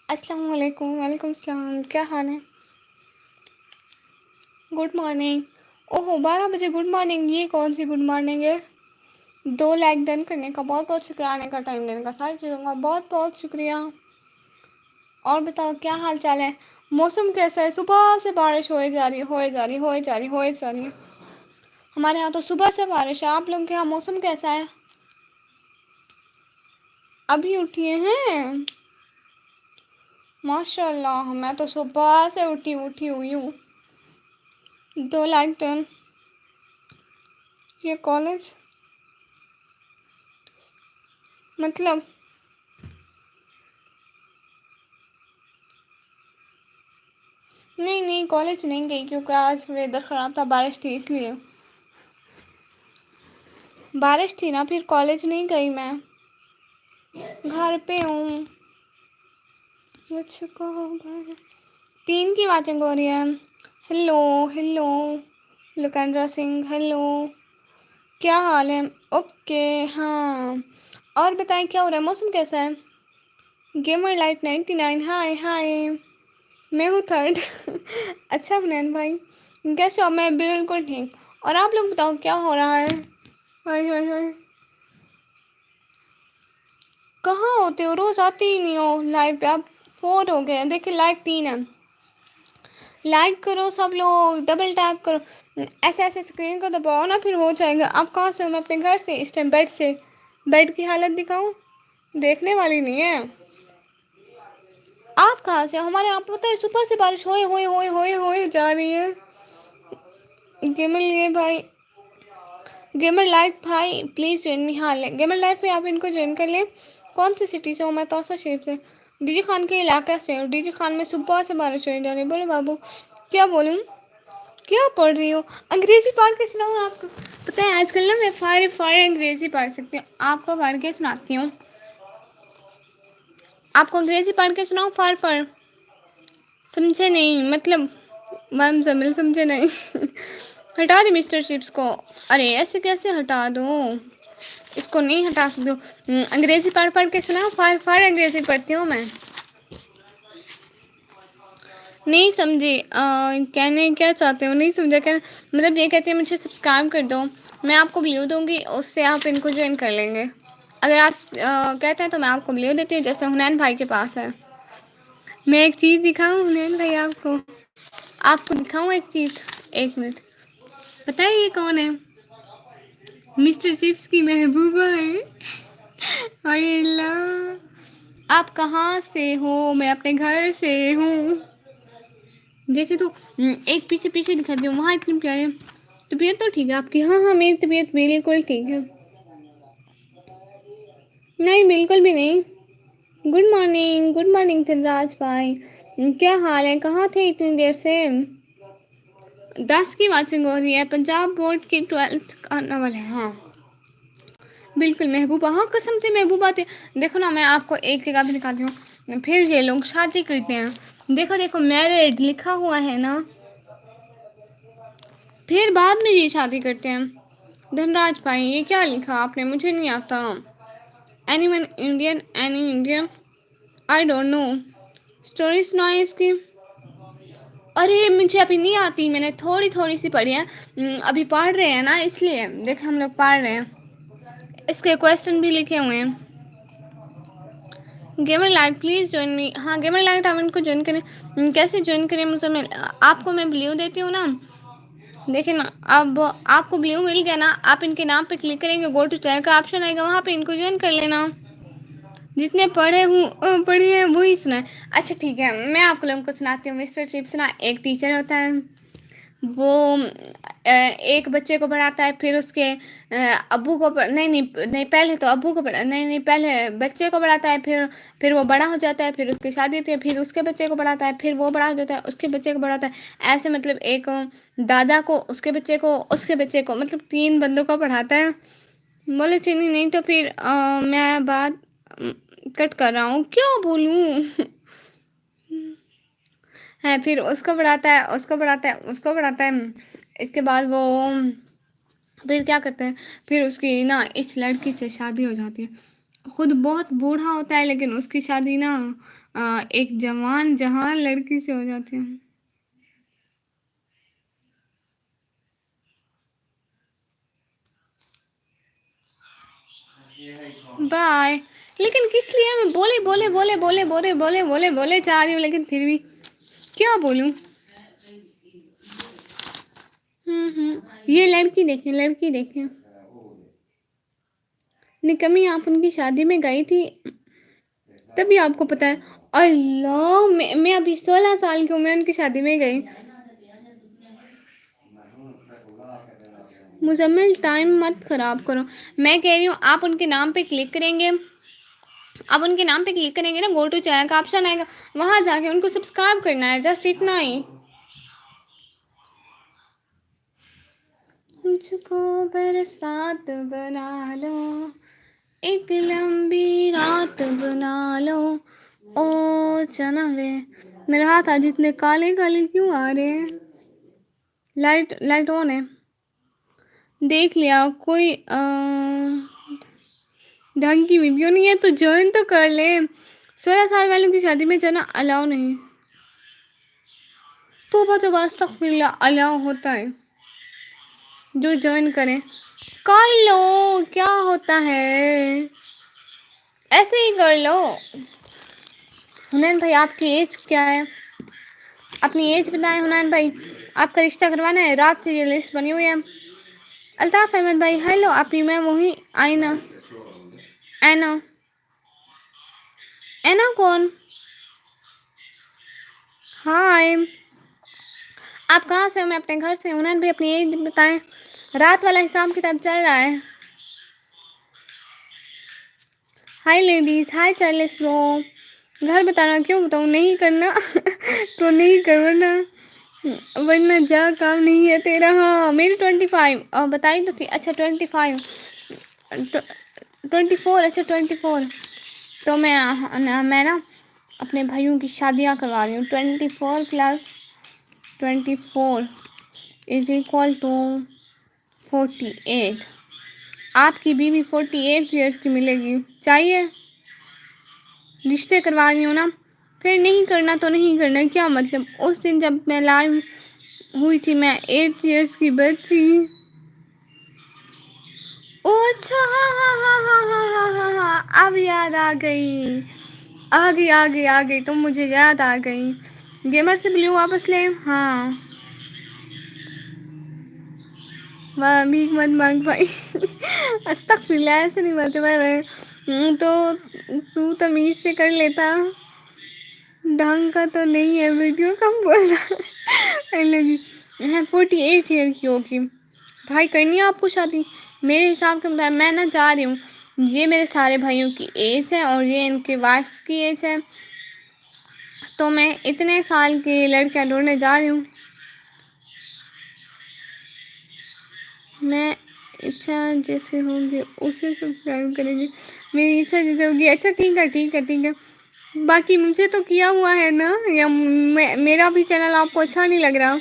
السلام علیکم، وعلیکم السلام، کیا حال ہے؟ Good morning. اوہو 12 بجے گڈ مارننگ، یہ کون سی گڈ مارننگ ہے؟ 2 لائک ڈن کرنے کا بہت بہت شکریہ، آنے کا ٹائم دینے کا ساری چیزوں کا بہت بہت شکریہ۔ اور بتاؤ کیا حال چال ہے؟ موسم کیسا ہے؟ صبح سے بارش ہوئے جا رہی ہے۔ ہمارے یہاں تو صبح سے بارش ہے، آپ لوگوں کے یہاں موسم کیسا ہے؟ ابھی اٹھے ہیں؟ ماشاء اللہ، میں تو صبح سے اٹھی ہوئی ہوں۔ 2 لائک ڈن۔ یہ کالج مطلب نہیں کالج نہیں گئی، کیونکہ آج ویدر خراب تھا، بارش تھی اس لیے۔ بارش تھی نا، پھر کالج نہیں گئی میں، گھر پہ ہوں۔ مجھ کو 3 کی واچنگ ہو رہی ہے۔ ہیلو لکندرا سنگھ، ہیلو، کیا حال ہے؟ اوکے ہاں، اور بتائیں کیا ہو رہا ہے؟ موسم کیسا ہے؟ گیمر لائٹ 99، ہائے میں ہوں تھرڈ۔ اچھا فنان بھائی، کیسے ہو؟ میں بالکل ٹھیک، اور آپ لوگ بتاؤ کیا ہو رہا ہے؟ ہائے کہاں ہوتے ہو؟ روز آتے ہی نہیں ہو لائف پہ، اب 4 ہو گئے، دیکھیں لائک 3 ہے۔ لائک کرو سب لوگ، ڈبل ٹیپ کرو، ایسے اسکرین کو دباؤ نا، پھر ہو جائے گا۔ آپ کہاں سے ہو؟ میں اپنے گھر سے، اس ٹائم بیڈ سے۔ بیڈ کی حالت دکھاؤں؟ دیکھنے والی نہیں ہے۔ آپ کہاں سے ہو؟ ہمارے یہاں پتہ ہے صبح سے بارش ہوئے جا رہی ہے۔ گیمر لائٹ بھائی پلیز جوائن می، ہاں گیمر لائٹ پہ آپ ان کو جوائن کر لیں۔ کون سی سٹی سے ہو؟ میں توسہ شریف سے، ڈی جی خان کے علاقے سے ہوں۔ ڈی جی خان میں صبح سے بارش ہوئی جا رہی ہے۔ بولو بابو کیا بولوں؟ کیا پڑھ رہی ہو؟ انگریزی پڑھ کے سناؤ آپ کو؟ پتہ ہے آج کل نا میں فار انگریزی پڑھ سکتی ہوں، آپ کو پڑھ کے سناتی ہوں۔ آپ کو انگریزی پڑھ کے سناؤ؟ فار سمجھے نہیں مطلب؟ میم زمل سمجھے نہیں؟ ہٹا دیں مسٹر چپس کو؟ ارے ایسے کیسے ہٹا دوں؟ اس کو نہیں ہٹا سکتی ہوں۔ انگریزی پڑھ کے سناؤ، فار انگریزی پڑھتی ہوں میں۔ نہیں سمجھی کہنے کیا چاہتے ہو؟ نہیں سمجھا کیا مطلب؟ یہ کہتی ہے مجھے سبسکرائب کر دو، میں آپ کو بلیو دوں گی، اس سے آپ ان کو جوائن کر لیں گے۔ اگر آپ کہتے ہیں تو میں آپ کو بلیو دیتی ہوں، جیسے حنین بھائی کے پاس ہے۔ میں ایک چیز دکھاؤں حنین بھائی آپ کو دکھاؤں ایک چیز؟ 1 منٹ، پتہ ہے یہ کون ہے؟ مسٹر چپس کی محبوبہ ہے۔ ہائے اللہ، آپ کہاں سے ہو؟ میں اپنے گھر سے ہوں۔ دیکھے تو ایک پیچھے دکھاتی ہوں، وہاں اتنی پیاری طبیعت تو ٹھیک ہے آپ کی؟ ہاں میری طبیعت بالکل ٹھیک ہے۔ نہیں بالکل بھی نہیں۔ گڈ مارننگ تنراج بھائی، کیا حال ہے؟ کہاں تھے اتنی دیر سے؟ 10 کی واچنگ ہو رہی ہے، پنجاب بورڈ کی 12th کا ناول ہے۔ ہاں بالکل محبوبہ، ہاں قسم سے محبوبہ تھے۔ دیکھو نا میں آپ کو ایک جگہ بھی دکھاتی ہوں، پھر یہ لوگ شادی کرتے ہیں، دیکھو میرڈ لکھا ہوا ہے نا، پھر بعد میں یہ شادی کرتے ہیں۔ دھنراج بھائی یہ کیا لکھا آپ نے؟ مجھے نہیں آتا۔ Any one Indian I don't know. Story سنائیں اس کی؟ ارے مجھے ابھی نہیں آتی، میں نے تھوڑی سی پڑھی ہے، ابھی پڑھ رہے ہیں نا اس لیے، دیکھ ہم لوگ پڑھ رہے ہیں، اس کے کویسچن بھی لکھے ہوئے ہیں۔ گیمر لائٹ پلیز جوائن می، ہاں گیمر لائٹ آپ ان کو جوائن کریں۔ کیسے جوائن کریں؟ مجھے آپ کو میں بلیو دیتی ہوں نا، دیکھیں نا اب آپ کو بلیو مل گیا نا، آپ ان کے نام پہ کلک کریں گے، گو ٹو چینل کا آپشن آئے گا، وہاں پہ ان کو جوائن کر لینا۔ جتنے پڑھی ہیں وہی سنائیں۔ اچھا ٹھیک ہے، میں آپ لوگوں کو سناتی ہوں۔ مسٹر چپس نا ایک ٹیچر ہوتا ہے، وہ ایک بچے کو پڑھاتا ہے، پھر اس کے ابو کو نہیں پہلے تو ابو کو نہیں پہلے بچے کو پڑھاتا ہے، پھر وہ بڑا ہو جاتا ہے، پھر اس کی شادی ہوتی ہے، پھر اس کے بچے کو پڑھاتا ہے، پھر وہ بڑا ہو جاتا ہے، اس کے بچے کو پڑھاتا ہے، ایسے مطلب ایک دادا کو، اس کے بچے کو مطلب 3 بندوں کو پڑھاتا ہے۔ بولے چینی نہیں تو پھر میں بات کٹ کر رہا ہوں، کیا بولوں؟ ہے پھر اس کو پڑھاتا ہے، اس کے بعد وہ پھر کیا کرتے ہیں، پھر اس کی نا اس لڑکی سے شادی ہو جاتی ہے، خود بہت بوڑھا ہوتا ہے لیکن اس کی شادی نا ایک جوان جہان لڑکی سے ہو جاتی ہے. بائے. لیکن کس لیے میں بولے بولے بولے بولے بولے بولے بولے بولے چاہ رہی ہوں لیکن پھر بھی کیا بولوں. یہ لڑکی دیکھیں لڑکی دیکھیں. نکمی آپ ان کی شادی میں گئی تھی تبھی آپ کو پتا ہے. اللہ میں ابھی 16 سال کی ہوں میں ان کی شادی میں گئی. مزمل ٹائم مت خراب کرو. میں کہہ رہی ہوں آپ ان کے نام پہ کلک کریں گے. آپ ان کے نام پہ کلک کریں گے نا گو ٹو چینل کا آپشن آئے گا وہاں جا کے ان کو سبسکرائب کرنا ہے جسٹ اتنا ہی. مجھ کو برسات بنا لو ایک لمبی رات بنا لو او جنوے. میرے ہاتھ آج اتنے کالے کالے کیوں آ رہے ہیں. لائٹ آن ہے. دیکھ لیا کوئی ڈھنگ کی ویڈیو نہیں ہے تو جوائن تو کر لے. 16 سال والوں کی شادی میں جانا الاؤ نہیں. توبہ استغفر اللہ الاؤ ہوتا ہے جو جوائن کریں. کر لو کیا ہوتا ہے ایسے ہی کر لو. حنین بھائی آپ کی ایج کیا ہے؟ اپنی ایج بتائیں حنین بھائی. آپ کا رشتہ کروانا ہے رات سے یہ لسٹ بنی ہوئی ہے. الطاف احمد بھائی ہیلو. اپنی میں وہی آئینہ اینا کون؟ ہائے آپ کہاں سے ہو؟ میں اپنے گھر سے ہوں. حنین بھائی اپنی ایج بتائیں. رات والا حساب کتاب چل رہا ہے. ہائی لیڈیز ہائی چارلس برو. گھر بتانا کیوں بتاؤں نہیں کرنا تو نہیں کرو نا ورنہ جا کام نہیں ہے تیرا. ہاں میری 25 اور بتائی تو تھی. اچھا 25 24. اچھا 24. تو میں نا اپنے بھائیوں کی شادیاں کروا رہی ہوں. 24 + 24 = 48. آپ کی بیوی 48 ایئرس کی ملے گی. چاہیے رشتے کروا رہی ہوں نا. پھر نہیں کرنا تو نہیں کرنا کیا مطلب. اس دن جب میں لائو ہوئی تھی میں 8 ایئرس کی بچی. او اچھا ہاں ہاں ہاں ہاں ہاں ہاں ہاں ہاں اب یاد آ گئی. آ گئی تم مجھے یاد آ گئی. گیمر سے بلیو واپس لیں. ہاں بھیک مت مانگ بھائی. استغفر اللہ ایسے نہیں بولتے بھائی. تو تمیز سے کر لیتا. ڈھنگ کا تو نہیں ہے ویڈیو کم بول رہا جی. 48 ایئر کی ہوگی. بھائی کرنی ہے آپ کو شادی؟ میرے حساب کے مطابق میں نہ چاہ رہی ہوں. یہ میرے سارے بھائیوں کی ایج ہے اور یہ ان کے وائفس کی ایج ہے. تو میں اتنے سال کی لڑکیاں ڈھونڈنے جا رہی ہوں. میں اچھا جیسے ہوگی اسے سبسکرائب کریں گے. میری اچھا جیسے ہوگی. اچھا ٹھیک ہے. باقی مجھے تو کیا ہوا ہے نا یا میرا بھی چینل آپ کو اچھا نہیں لگ رہا؟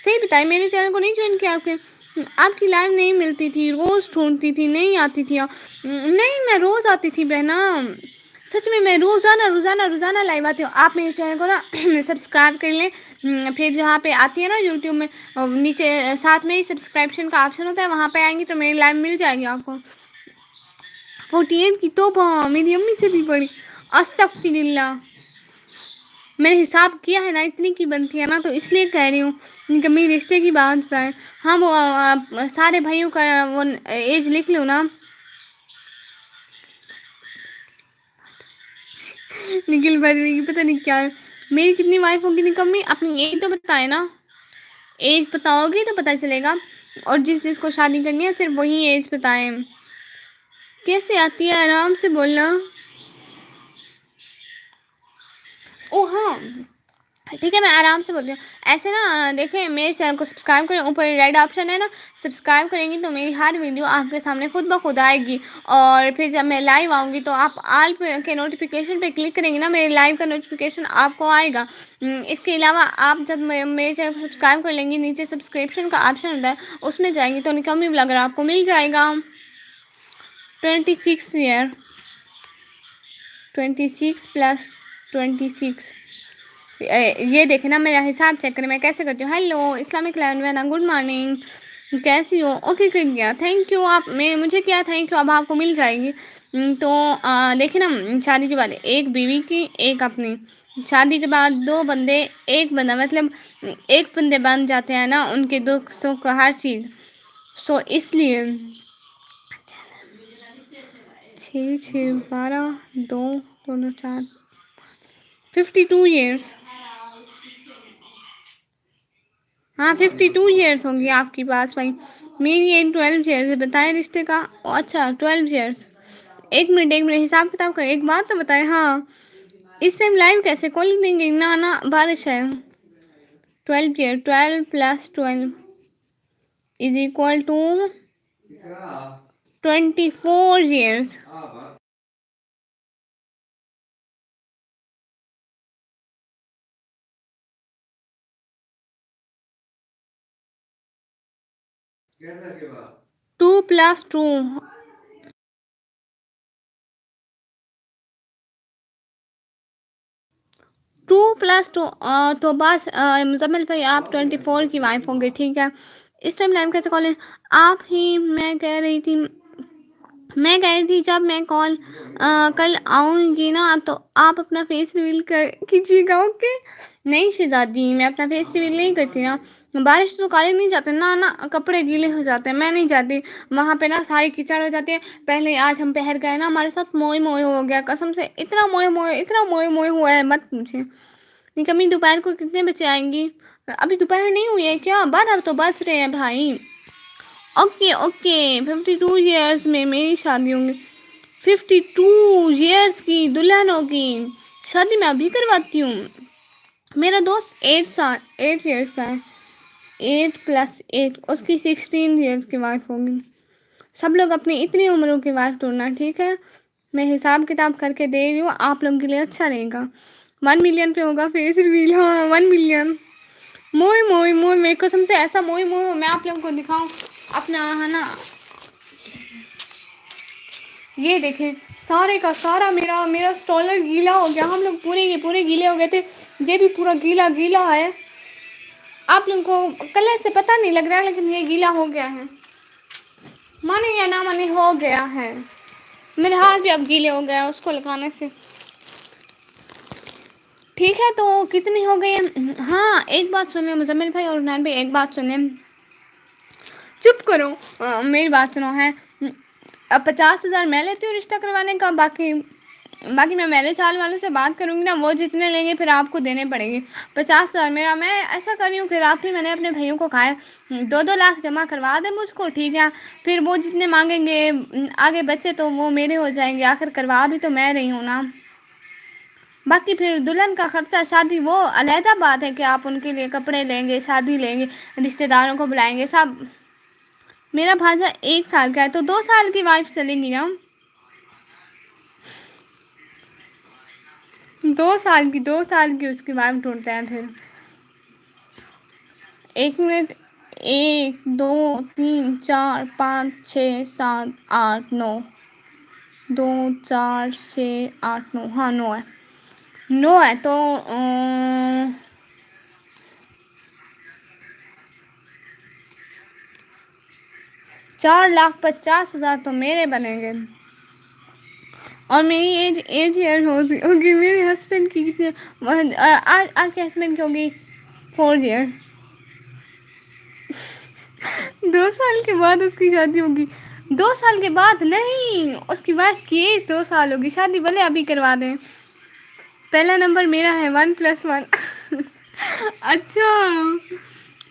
صحیح بتائیں میرے چینل کو نہیں جوائن کیا آپ نے؟ آپ کی لائو نہیں ملتی تھی روز ڈھونڈتی تھی نہیں آتی تھی. نہیں میں روز آتی تھی بہنا. سچ میں روزانہ لائیو آتی ہوں. آپ میرے چینل کو نا سبسکرائب کر لیں. پھر جہاں پہ آتی ہے نا یوٹیوب میں نیچے ساتھ میں ہی سبسکرپشن کا آپشن ہوتا ہے وہاں پہ آئیں گی تو میری لائو مل جائے گی آپ کو. 48 کی توبہ میری امی سے بھی بڑی. استغفر اللہ. میں نے حساب کیا ہے نا اتنی کی بنتی ہے نا تو اس لیے کہہ رہی ہوں کہ میرے رشتے کی بات ہے. ہاں وہ سارے بھائیوں کا وہ ایج لکھ لوں نا. نکل بجنے کی پتہ نہیں کیا ہے. میری کتنی وائف ہوگی نکمی اپنی ایج تو بتائے نا. ایج بتاؤ گی تو پتہ چلے گا. اور جس کو شادی کرنی ہے صرف وہی ایج بتائیں. کیسے آتی ہے آرام سے بولنا. او ہاں ٹھیک ہے میں آرام سے بولتی ہوں. ایسے نا دیکھیں میرے چینل کو سبسکرائب کریں. اوپر ریڈ آپشن ہے نا سبسکرائب کریں گی تو میری ہر ویڈیو آپ کے سامنے خود بخود آئے گی. اور پھر جب میں لائیو آؤں گی تو آپ آل کے نوٹیفیکیشن پہ کلک کریں گی نا میرے لائیو کا نوٹیفیکیشن آپ کو آئے گا. اس کے علاوہ آپ جب میرے چینل کو سبسکرائب کر لیں گی نیچے سبسکرپشن کا آپشن ہوتا ہے اس میں جائیں گی تو نکمی بلاگر آپ کو مل جائے گا. 26 ایئر. 26 + 26 یہ دیکھیں نا میرا حساب چیک کریں میں کیسے کرتی ہوں. ہیلو اسلامک لینا گڈ مارننگ کیسی ہو. اوکے کر دیا تھینک یو. آپ میں مجھے کیا تھینک یو اب آپ کو مل جائے گی. تو دیکھیں نا شادی کے بعد ایک بیوی کی ایک اپنی. شادی کے بعد دو بندے ایک بندہ مطلب ایک بندے بن جاتے ہیں نا ان کے دکھ سکھ ہر چیز. سو اس لیے 6 6 12 2 2 4 52 ایئرس. ہاں 52 ایئرس ہوں گی آپ کی پاس بھائی. میری ایج 12 ایئرس ہے. بتائیں رشتے کا. اچھا 12 ایئرس. ایک منٹ حساب کتاب کر ایک بات تو بتائیں. ہاں اس ٹائم لائیو کیسے کھول دیں گے نا بارش ہے. 12 year 12 + 12 = 24 years. Two plus two 2 + 2 تو بس مزمل بھائی آپ 24 کی وائف ہوں گے ٹھیک ہے. اس ٹائم لائن کیسے کال ہے آپ ہی. میں کہہ رہی تھی جب میں کال کل آؤں گی نا تو آپ اپنا فیس ریویل کیجیے گا. اوکے نہیں شہزادی میں اپنا فیس ریویل نہیں کرتی نا. بارش تو کالے نہیں جاتے نا کپڑے گیلے ہو جاتے ہیں. میں نہیں جاتی وہاں پہ نا ساری کیچڑ ہو جاتی ہے. پہلے آج ہم پہر گئے نا ہمارے ساتھ موئے ہو گیا قسم سے. اتنا موئے ہوا ہے مت پوچھے. کمی دوپہر کو کتنے بجے آئیں گی. ابھی دوپہر نہیں ہوئی ہے کیا. 12 تو بج رہے ہیں بھائی. اوکے 52 ایئرس میں میری شادی ہوں گی. 52 ایئرس کی دلہن ہوگی. شادی میں ابھی کرواتی ہوں. میرا دوست 8 ایئرس کا ہے. 8 + 8 اس کی 16 ایئرس کی وائف ہوگی. سب لوگ اپنی اتنی عمروں کی وائف ڈھونڈنا ٹھیک ہے. میں حساب کتاب کر کے دے رہی ہوں آپ لوگوں کے لیے اچھا رہے گا. 1 ملین پہ ہوگا فیس ریویل. ہاں 1 ملین. موئے میرے قسم سے ایسا موئے میں آپ لوگوں کو دکھاؤں اپنا ہے نا. یہ دیکھیں سارے کا سارا میرا اسٹالر گیلا ہو گیا. ہم لوگ پورے گیلے ہو گئے تھے. یہ بھی پورا گیلا ہے. آپ لوگوں کو کلر سے پتہ نہیں لگ رہا ہے لیکن یہ گیلا ہو گیا ہے. مانے یا نہ مانے ہو گیا ہے. میرے ہاتھ بھی اب گیلے ہو گیا اس کو لگانے سے. ٹھیک ہے تو کتنی ہو گئی. ہاں ایک بات سنیں مزمل بھائی اور عرنان بھائی ایک بات سنیں. چپ کرو میری بات سنو ہے. اب 50,000 میں لیتی ہوں رشتہ کروانے کا. باقی میں میرے چال والوں سے بات کروں گی نا وہ جتنے لیں گے پھر آپ کو دینے پڑیں گے. 50,000 میرا. میں ایسا کر رہی ہوں کہ رات میں نے اپنے بھائیوں کو کہا ہے 2 لاکھ جمع کروا دیں مجھ کو ٹھیک ہے. پھر وہ جتنے مانگیں گے آگے بچے تو وہ میرے ہو جائیں گے. آخر کروا بھی تو میں رہی ہوں نا. باقی پھر دلہن کا خرچہ شادی وہ علیحدہ بات ہے کہ آپ ان کے لیے کپڑے لیں گے شادی لیں گے رشتہ داروں کو بلائیں گے سب. میرا بھانجا 1 سال کا ہے تو 2 سال کی وائف چلیں گی نا. 2 سال کی اس کی وائف ڈھونڈتے ہیں پھر. 1 منٹ. 1 2 3 4 5 6 7 8 9 2 4 6 8 9. ہاں 9 ہے. 9 ہے تو 4,50,000 تو میرے بنیں گے. اور میری ایج 8 ایئر ہوگی. میرے ہسبینڈ کی کتنی آپ کے ہسبینڈ کی ہوگی 4 ایئر. 2 سال کے بعد اس کی شادی ہوگی. 2 سال کے بعد نہیں اس کی وائف کی ایج 2 سال ہوگی. شادی بھلے ابھی کروا دیں. پہلا نمبر میرا ہے 1 + 1. اچھا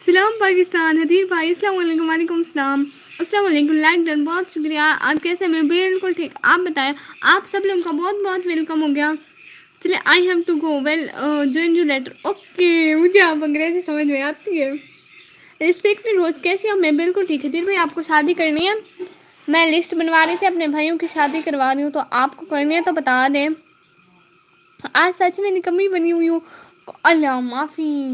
سلام پاکستان. حدیر بھائی السلام علیکم. وعلیکم السلام. السلام علیکم. لائک ڈن بہت شکریہ. آپ کیسے میں بالکل ٹھیک. آپ بتائیں آپ سب لوگوں کا بہت ویلکم ہو گیا. چلے I have to go will join you later. Okay مجھے آپ انگریزی سمجھ میں آتی ہے. رسپیکٹڈ روز کیسی ہوں میں بالکل ٹھیک ہے. دیر بھائی آپ کو شادی کرنی ہے. میں لسٹ بنوا رہی تھی اپنے بھائیوں کی شادی کروا رہی ہوں تو آپ کو کرنی ہے تو بتا دیں. آج سچ میں نکمی بنی ہوئی ہوں. اللہ معافی.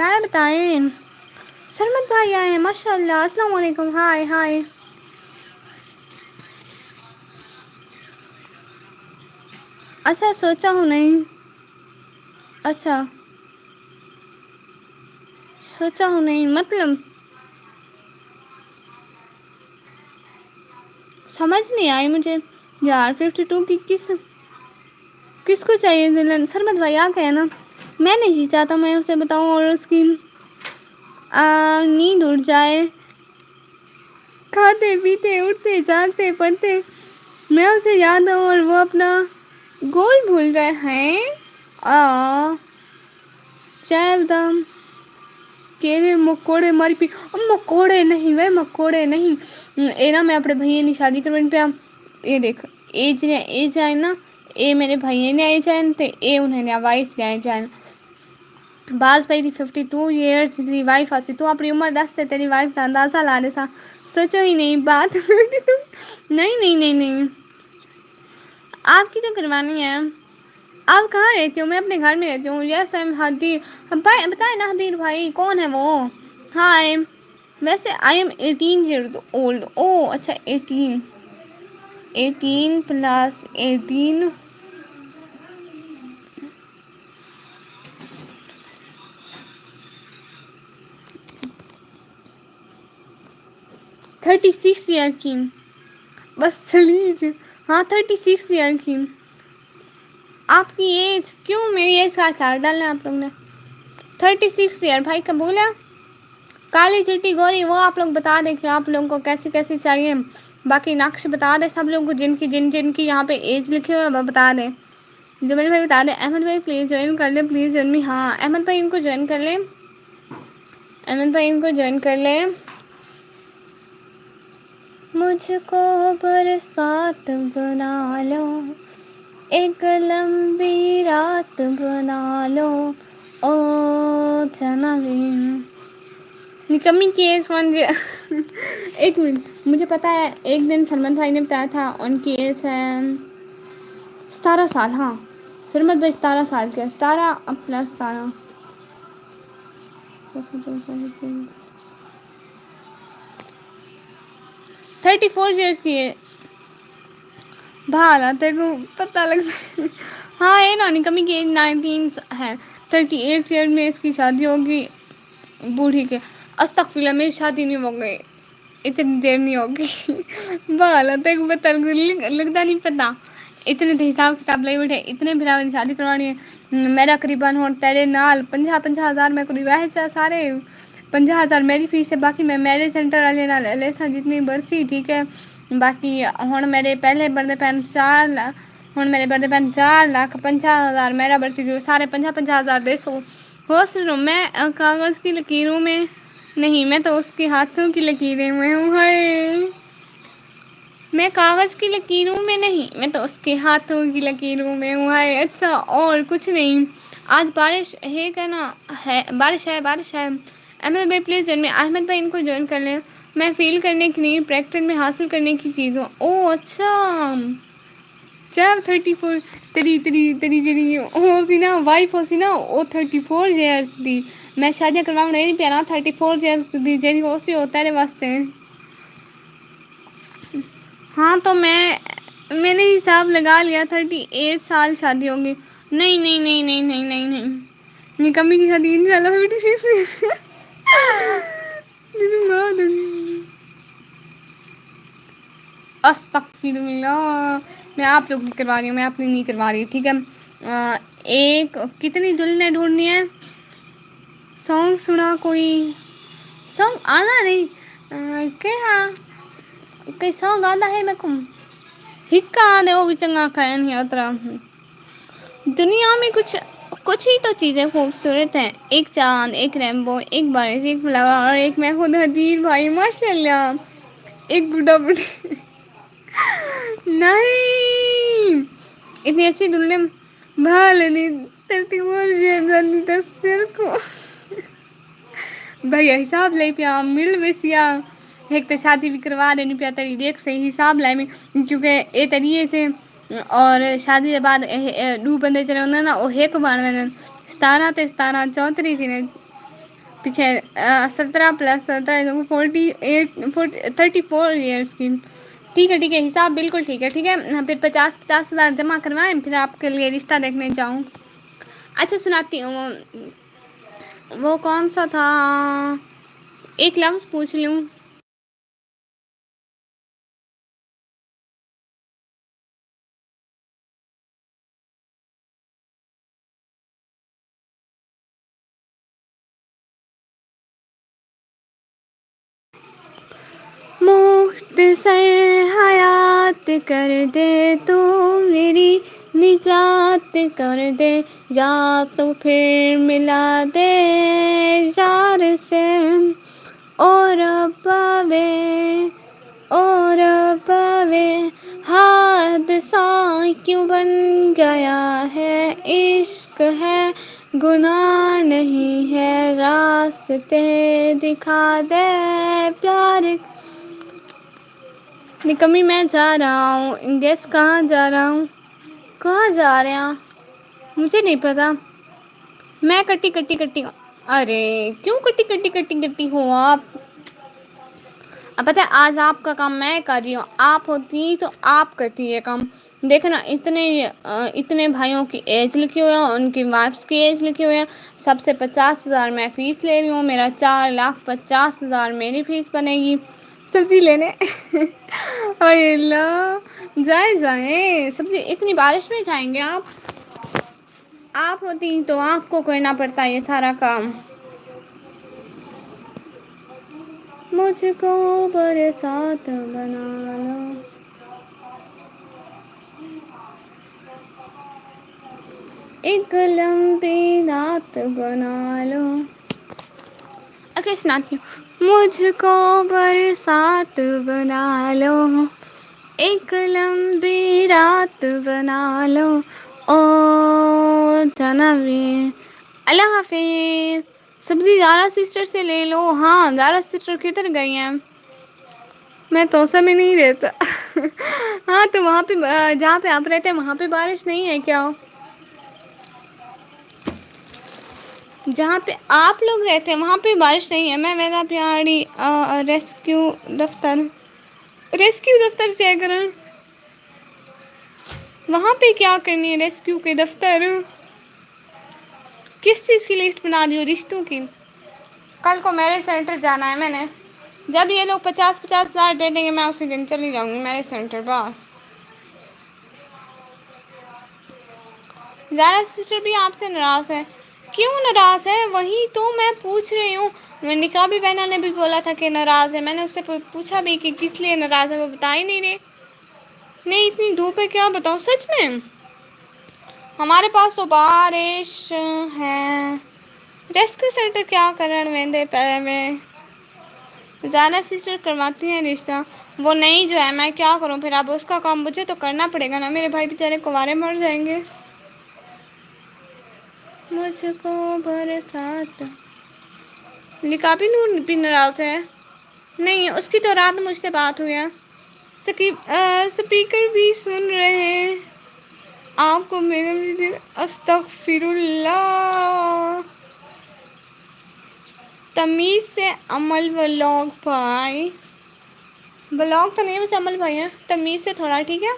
بتائیں سرمد بھائی آئے ہیں ماشاء اللہ. السلام علیکم. ہائے ہائے. اچھا سوچا ہوں نہیں. اچھا سوچا ہوں نہیں مطلب سمجھ نہیں آئی مجھے یار. 52 کی کس کو چاہیے دلہن؟ سرمد بھائی آ گئے نا. میں نہیں چاہتا میں اسے بتاؤں اور اس کی نیند اڑ جائے. کھاتے پیتے اٹھتے جاگتے پڑھتے میں اسے یاد ہوں اور وہ اپنا گول بھول گئے ہیں. چار دام کیڑے مکوڑے ماری پی مکوڑے نہیں وہ مکوڑے نہیں. نا میں اپنے بھیا کی شادی کروا پیا. یہ دیکھ ایج آئے نا یہ میرے بھائی نے آئی جان تو یہ انہیں نے وائف لے جان بعض پئی 52 ایئرس جی وائف آ تو اپنی عمر دستے تیری وائف کا اندازہ لا رہے سا. سوچو ہی نہیں بات. نہیں نہیں نہیں نہیں آپ کی تو کروانی ہے. آپ کہاں رہتی ہو؟ میں اپنے گھر میں رہتی ہوں. یس ایم حدیر بتائے نا حدیر بھائی کون ہے وہ؟ ہائے. ویسے آئی ایم 18 ایئر اولڈ. او اچھا 18 پلس 18 36 ایئر کی بس چلیے. ہاں 36 ایئر کی. آپ کی ایج کیوں میری ایج کا اچار ڈالنا ہے آپ لوگ نے؟ 36 ایئر بھائی کا بولا. کالی چٹی گوری وہ آپ لوگ بتا دیں کہ آپ لوگوں کو کیسی کیسی چاہیے. باقی نقش بتا دیں سب لوگوں کو جن کی یہاں پہ ایج لکھے ہوئے وہ بتا دیں. جمیل بھائی بتا دیں. احمد بھائی پلیز جوائن کر لیں پلیز جوائن می. ہاں احمد بھائی ان کو جوائن کر لیں. احمد بھائی ان کو جوائن کر لیں. مجھ کو برسات بنا لو ایک لمبی رات بنا لو او جنمی. نکمی کی ایج فون ایک منٹ مجھے پتا ہے. ایک دن سلمان بھائی نے بتایا تھا ان کی ایج ہے 17 سال. ہاں سرمت بھائی 17 سال کے 17 پلس 17 34 ایئرس کی ہے. بھالا تیرے کو پتہ لگ ہاں یہ نانی کمی کی ایج 19 ہے. 38 ایئر میں اس کی شادی ہوگی بوڑھی کے. استغفراللہ میری شادی نہیں ہو گئی اتنی دیر نہیں ہوگی. بالا تیرے کو پتہ لگتا نہیں پتا. اتنے تو حساب کتاب لے بیٹھے اتنے بھی شادی کروانی ہے. میرا قریباً ہو تیرے نال 50 ہزار میں قریب سارے 50,000 میری فیس ہے. باقی میں میرج سینٹر والے لے سا جتنی برسی ٹھیک ہے. باقی ہوں میرے پہلے بڑے پین 4 لاکھ ہوں میرے بڑے پین 4,50,000 میرا برسی سارے 50,000 دے سو ہو سنو میں کاغذ کی لکیروں میں نہیں میں تو اس کے ہاتھوں کی لکیریں میں ہوں. میں کاغذ کی لکیروں میں نہیں میں تو اس کے ہاتھوں کی لکیروں میں ہوں. اچھا اور کچھ نہیں. آج بارش ہے کیا نا ہے بارش ہے بارش ہے. احمد بھائی پلیز جوائن میں احمد بھائی ان کو جوائن کر لیں. میں فیل کرنے کی نہیں پریکٹس میں حاصل کرنے کی چیز ہوں. او اچھا چل 34 تری جی ہو سی نا وائف ہو سی نا وہ 34 ایئرس دی. میں شادیاں کرواؤں نہیں پینا 34 ایئرس دی جیڑی ہو سی ہو تیرے واسطے. ہاں تو میں نے حساب لگا لیا 38 سال شادی ہوگی. نہیں نہیں نہیں نہیں نہیں نہیں نہیں نکمی کی شادی انشاءاللہ 56 استغفراللہ. میں آپ لوگ کی کروا رہی ہوں میں اپنی نہیں کروا رہی ٹھیک ہے. ایک کتنی دلہنیں ڈھونڈنی ہیں؟ سانگ سنا کوئی سانگ آنا نہیں کیا کئی سانگ آنا ہے میں کو ہکا دے وہ بھی چنگا کھایا نہیں اترا. دنیا میں کچھ ہی تو چیزیں خوبصورت ہیں. ایک چاند ایک ریمبو ایک بارش ایک فلاور اور ایک میں خود حدیر بھائی ماشاء اللہ. ایک بڈھا بڑھی نہیں اتنی اچھی دلہن بھال نہیں 34 سر کو بھیا حساب لے پیا مل وسیا ایک تو شادی بھی کروا دینی پیا تری دیک صحیح حساب لائ میں کیونکہ یہ طریقے سے اور شادی کے بعد دو بندے چلے نا وہ ایک بار 17 تے 17 34 تھی پیچھے 17 + 17 34 ایئرس کی. ٹھیک ہے حساب بالکل ٹھیک ہے. ٹھیک ہے پھر 50,000 جمع کروائیں پھر آپ کے لیے رشتہ دیکھنے جاؤں. اچھا سناتی ہوں وہ کون سا تھا ایک لفظ پوچھ لوں. مختصر حیات کر دے تو میری نجات کر دے یا تو پھر ملا دے یار سے اور پاوے اور پاوے. حادثہ کیوں بن گیا ہے عشق ہے گناہ نہیں ہے راستے دکھا دے پیار. نکمی میں جا رہا ہوں گیس کہاں جا رہا ہوں کہاں جا رہے ہیں مجھے نہیں پتا. میں کٹی ہوں. ارے کیوں کٹی ہوں آپ. اب پتہ ہے آج آپ کا کام میں کر رہی ہوں آپ ہوتی تو آپ کرتی یہ کام. دیکھو نا اتنے بھائیوں کی ایج لکھی ہوئی ہے ان کی وائفس کی ایج لکھی ہوئی ہے. سب سے 50,000 میں فیس لے رہی ہوں. میرا 4,50,000 میری فیس بنے گی. سبزی لینے ہائے اللہ جائیں سبزی اتنی بارش میں جائیں گے آپ ہوتی تو آپ کو کرنا پڑتا یہ سارا کام. مجھ کو برسات بنا لو. ایک لمبی رات بنا لو. اوکے سناتی ہوں مجھ کو برسات بنا لو ایک لمبی رات بنا لو او جنوی. اللہ حافظ. سبزی زارا سسٹر سے لے لو. ہاں زارا سسٹر کدھر گئی ہیں. میں توسہ میں نہیں رہتا. ہاں تو وہاں پہ جہاں پہ آپ رہتے ہیں وہاں پہ بارش نہیں ہے کیا. جہاں پہ آپ لوگ رہتے ہیں وہاں پہ بارش نہیں ہے. میں میرا پیاری ریسکیو دفتر چیک کریں وہاں پہ کیا کرنی ہے ریسکیو کے دفتر. کس چیز کی لسٹ بنا رہی ہو رشتوں کی. کل کو میرج سینٹر جانا ہے میں نے. جب یہ لوگ 50,000 دے دیں گے میں اسی دن چلی جاؤں گی میرج سینٹر بس. زارا سسٹر بھی آپ سے ناراض ہے. کیوں ناراض ہے وہی تو میں پوچھ رہی ہوں. نکاح بہنا نے بھی بولا تھا کہ ناراض ہے. میں نے اس سے پوچھا بھی کہ کس لیے ناراض ہے وہ بتا ہی نہیں رہے. نہیں اتنی دھوپ ہے کیا بتاؤں سچ میں. ہمارے پاس تو بارش ہے. ریسکیو سینٹر کیا کرن ویندے پے میں زارا سسٹر کرواتی ہیں رشتہ. وہ نہیں جو ہے میں کیا کروں پھر اب اس کا کام مجھے تو کرنا پڑے گا نا. میرے بھائی بیچارے کوارے مر جائیں گے. مجھ کو برسات نکاح بھی نور بھی ناراض ہے. نہیں اس کی تو رات مجھ سے بات ہوئی ہے. اسپیکر بھی سن رہے ہیں آپ کو میرے بھی دل استغفر اللہ. تمیز سے عمل و پائے بلاگ تو نہیں بس عمل بھائی ہیں تمیز سے تھوڑا ٹھیک ہے.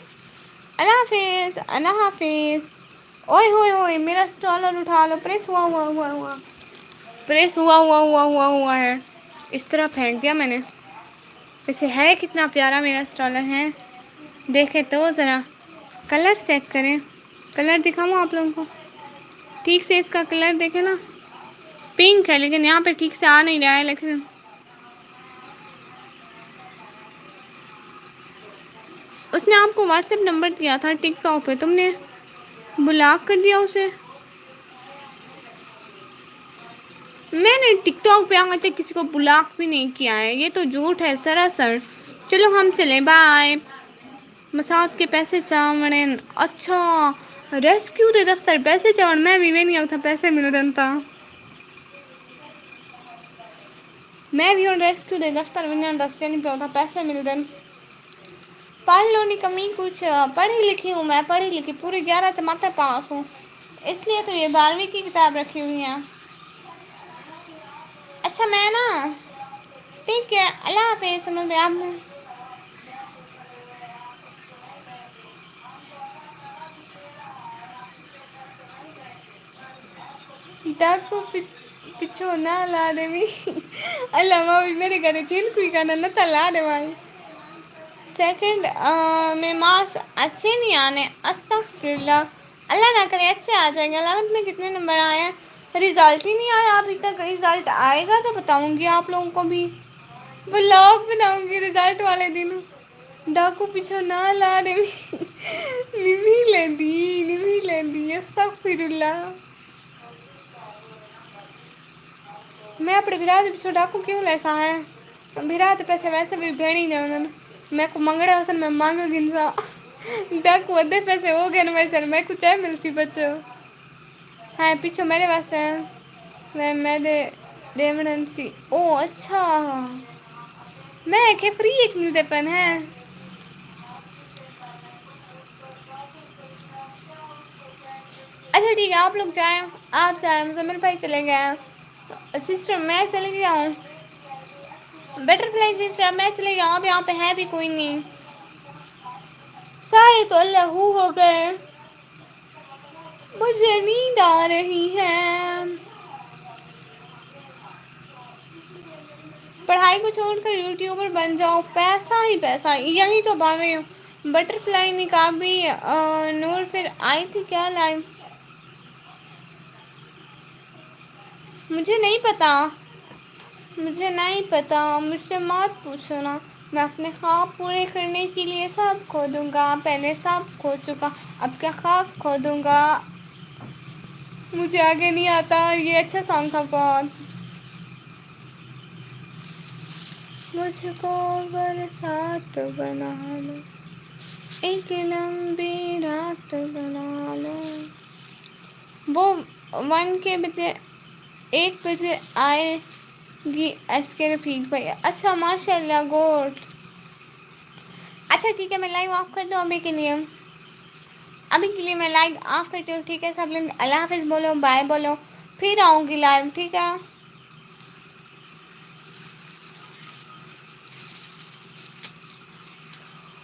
اللہ حافظ اللہ حافظ. اوئے ہوئے ہوئے میرا اسٹالر اٹھا لو پریس ہوا پریس ہوا ہے. اس طرح پھینک دیا میں نے. ویسے ہے کتنا پیارا میرا اسٹالر ہے. دیکھے تو ذرا کلر چیک کریں. کلر دکھاؤں آپ لوگوں کو. ٹھیک سے اس کا کلر دیکھے نا پنک ہے لیکن یہاں پہ ٹھیک سے آ نہیں رہا ہے لیکن اس نے آپ کو واٹس ایپ نمبر دیا تھا ٹک ٹاک پہ تم نے بلاک کر دیا اسے. میں نے ٹک ٹاک پہ آتے کسی کو بلاک بھی نہیں کیا ہے. یہ تو جھوٹ ہے سراسر. چلو ہم چلیں بائے. مساعد کے پیسے چاوڑیں اچھا ریسکیو دے دفتر پیسے چاڑ میں بھی نہیں آتا پیسے مل دنتا میں بھی ہوں ریسکیو دے دفتر دس نہیں پتا پیسے مل دین. پڑھ لو نی کمی کچھ پڑھی لکھی ہوں میں پڑھی لکھی پوری 11 جماعتیں پاس ہوں. اس لیے تو یہ 12ویں کی کتاب رکھی ہوئی ہیں. اچھا میں نا ٹیک کیئر، اللہ حافظ آپ ڈاکو پچھو نہ لا دے می اللہ بھی میرے گھر چین کوئی کرنا نہ لا دے بھائی سیکنڈ میں مارکس اچھے نہیں آنے استغفر اللہ، اللہ نہ کرے اچھے آ جائیں گے۔ 11th میں کتنے نمبر آئے ہیں؟ رزلٹ ہی نہیں آیا ابھی تک، رزلٹ آئے گا تو بتاؤں گی آپ لوگوں کو بھی، ولاگ بناؤں گی رزلٹ والے دن۔ ڈاکو پیچھو نہ لا دے نمی لیندی استغفر اللہ۔ میں اپنے برا دے پچھو ڈاکو کیوں لیسا ہے؟ برا تے پیسے ویسے بھی بھیڑی نے انہوں نے میں کو منگڑا سن میں مانگ گنسا ڈاکو ادھے پیسے ہو گئے نا ویسے میں کچھ ہے ملسی بچو ہاں پیچھو میرے واسطے ہیں میرے ڈیمنسی او اچھا میں کہ فری ایک ملتے پن ہے۔ اچھا ٹھیک ہے آپ لوگ جائیں، آپ جائیں مزمل بھائی چلے گئے، سسٹر میں چلے گیا ہوں، بٹر فلائی سسٹر میں چلے گیا ہوں، اب یہاں پہ ہے بھی کوئی نہیں، سارے تو اللہ ہو گئے، مجھے نیند آ رہی ہے، پڑھائی کو چھوڑ کر یوٹیوبر بن جاؤ، پیسہ ہی پیسہ یہی تو بڑھ رہی ہوں۔ بٹر فلائی نقابی نور پھر آئی تھی کیا لائن؟ مجھے نہیں پتا، مجھے نہیں پتا، مجھ سے مت پوچھو نا، میں اپنے خواب پورے کرنے کے لیے سب کھو دوں گا، پہلے سب کھو چکا اب کیا خواب کھو دوں گا، مجھے آگے نہیں آتا، یہ اچھا سانگ تھا بہت، مجھ کو برسات بنا لو، ایک لمبی رات بنا لو، وہ 1 کے بجے 1 بجے آئے گی ایس کے رفیق بھائی، اچھا ماشاء اللہ گوڈ، اچھا ٹھیک ہے میں لائیو آف کر دوں ابھی کے لیے میں لائیو آف کرتی ہوں، ٹھیک ہے سب لوگ اللہ حافظ بولو، بائے بولو، پھر آؤں گی لائیو، ٹھیک ہے۔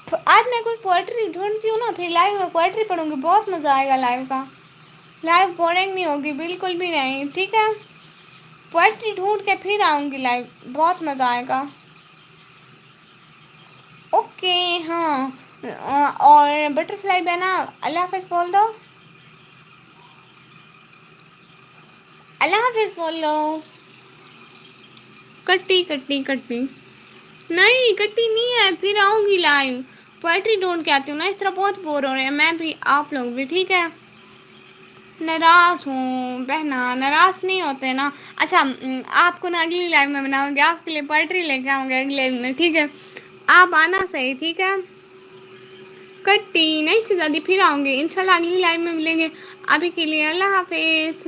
تو آج میں کوئی پوئٹری ڈھونڈتی ہوں نا، پھر لائیو میں پوئٹری پڑھوں گی، بہت مزہ آئے گا لائیو کا، لائیو بورنگ نہیں ہوگی بالکل بھی نہیں، ٹھیک ہے، پوئٹری ڈھونڈ کے پھر آؤں گی لائیو، بہت مزہ آئے گا، اوکے ہاں، اور بٹر فلائی بنا اللہ حافظ بول دو، اللہ حافظ بول لو، کٹی نہیں کٹی نہیں ہے، پھر آؤں گی لائیو، پوئٹری ڈھونڈ کے آتی ہوں نا، اس طرح بہت بور ہو رہے ہیں، میں بھی آپ لوگ بھی، ٹھیک ہے، ناراض ہوں بہنا، ناراض نہیں ہوتے نا، اچھا آپ کو نا اگلی لائیو میں بناؤں گی، آپ کے لیے پوئٹری لے کے آؤں گی اگلی لائیو میں، ٹھیک ہے، آپ آنا صحیح، ٹھیک ہے، کٹی نہیں شہزادی، پھر آؤں گی انشاءاللہ اگلی لائیو میں ملیں گے، ابھی کے لیے اللہ حافظ۔